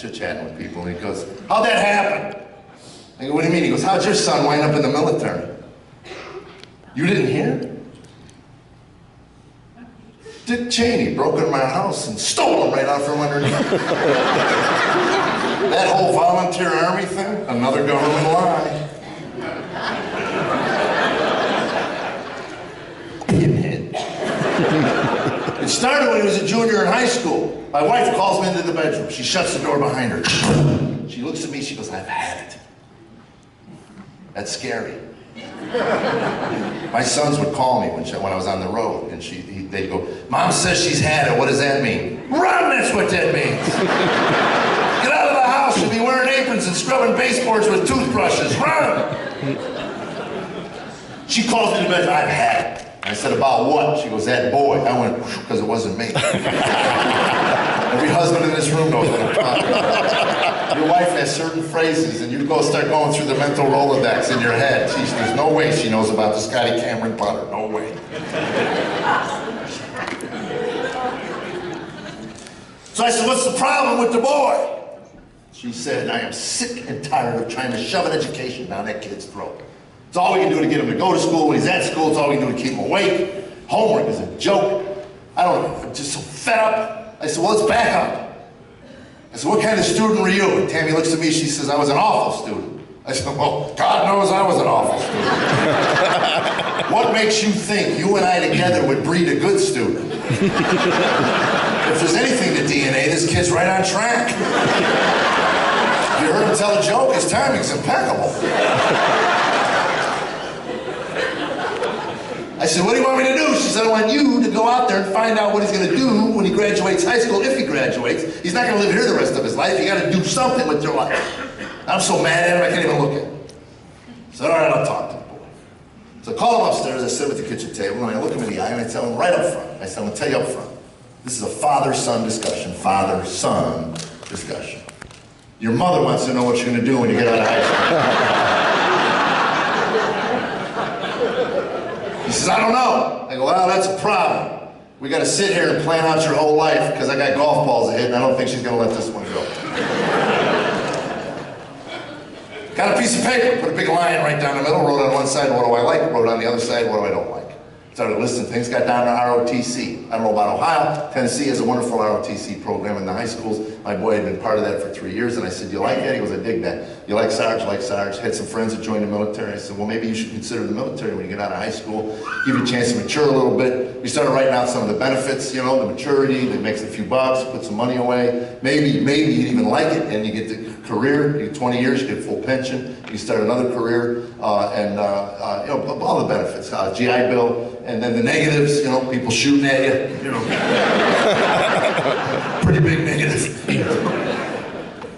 chit-chatting with people, and he goes, how'd that happen? I go, what do you mean? He goes, how'd your son wind up in the military? You didn't hear? Dick Cheney broke into my house and stole him right out from underneath. That whole volunteer army thing, another government lie. It started when he was a junior in high school. My wife calls me into the bedroom. She shuts the door behind her. She looks at me, she goes, I've had it. That's scary. My sons would call me when I was on the road, and they'd go, Mom says she's had it, what does that mean? Run, that's what that means. Get out of the house, you'll be wearing aprons and scrubbing baseboards with toothbrushes, run! She calls me to bed, I've had it. I said, about what? She goes, that boy. I went, because it wasn't me. Every husband in this room knows what I'm talking about. Your wife has certain phrases, and you start going through the mental Rolodex in your head. Geez, there's no way she knows about the Scotty Cameron putter. No way. So I said, what's the problem with the boy? She said, I am sick and tired of trying to shove an education down that kid's throat. It's all we can do to get him to go to school. When he's at school, it's all we can do to keep him awake. Homework is a joke. I don't know, I'm just so fed up. I said, well, let's back up. I said, what kind of student were you? And Tammy looks at me, she says, I was an awful student. I said, well, God knows I was an awful student. What makes you think you and I together would breed a good student? If there's anything to DNA, this kid's right on track. You heard him tell a joke, his timing's impeccable. I said, what do you want me to do? She said, I want you to go out there and find out what he's going to do when he graduates high school, if he graduates. He's not going to live here the rest of his life. You got to do something with your life. I'm so mad at him, I can't even look at him. I said, all right, I'll talk to the boy. So I call him upstairs, I sit at the kitchen table, and I look him in the eye, and I tell him right up front. I said, I'm going to tell you up front. This is a father-son discussion. Father-son discussion. Your mother wants to know what you're going to do when you get out of high school. He says, I don't know. I go, well, that's a problem. We got to sit here and plan out your whole life because I got golf balls to hit and I don't think she's going to let this one go. Got a piece of paper, put a big line right down the middle, wrote on one side, what do I like? Wrote on the other side, what do I don't like? Started listing things, got down to ROTC. I don't know about Ohio. Tennessee has a wonderful ROTC program in the high schools. My boy had been part of that for 3 years, and I said, you like that? He goes, I dig that. You like Sarge? Like Sarge. Had some friends that joined the military. I said, well, maybe you should consider the military when you get out of high school. Give you a chance to mature a little bit. We started writing out some of the benefits, you know, the maturity, that makes a few bucks, put some money away. Maybe you'd even like it, and you get the career, you get 20 years, you get full pension, you start another career, you know, all the benefits, GI Bill, and then the negatives, you know, people shooting at you know. Pretty big negative.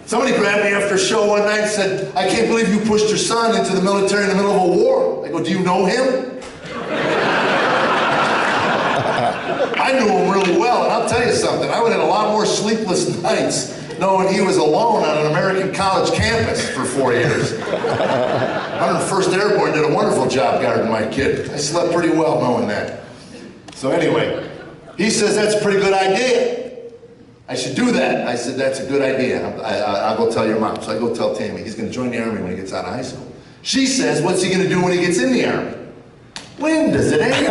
Somebody grabbed me after a show one night and said, I can't believe you pushed your son into the military in the middle of a war. I go, do you know him? I knew him really well, and I'll tell you something, I would have had a lot more sleepless nights knowing he was alone on an American college campus for 4 years. 101st Airborne did a wonderful job guarding my kid. I slept pretty well knowing that. So anyway, he says, that's a pretty good idea. I should do that. I said, that's a good idea. I'll go tell your mom. So I go tell Tammy, he's going to join the Army when he gets out of high school. She says, what's he going to do when he gets in the Army? When does it end?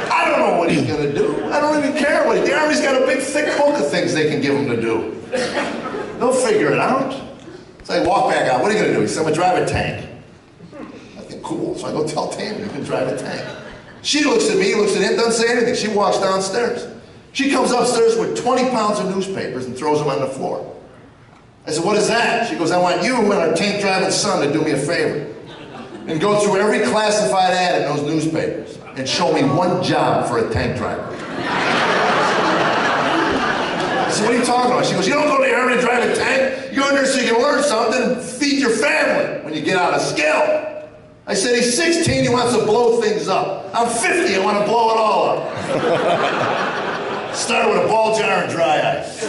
I don't know what he's going to do. I don't even care what the Army's got a big thick book of things they can give him to do. They'll figure it out. So I walk back out. What are you going to do? He said, I'm going to drive a tank. I think, cool. So I go tell Tammy, you can drive a tank. She looks at me, looks at him, doesn't say anything. She walks downstairs. She comes upstairs with 20 pounds of newspapers and throws them on the floor. I said, what is that? She goes, I want you and our tank driving son to do me a favor and go through every classified ad in those newspapers and show me one job for a tank driver. I said, what are you talking about? She goes, you don't go to the Army to drive a tank. You go in there so you can learn something and feed your family when you get out of skill. I said, he's 16, he wants to blow things up. I'm 50, I want to blow it all up. Started with a ball jar and dry ice.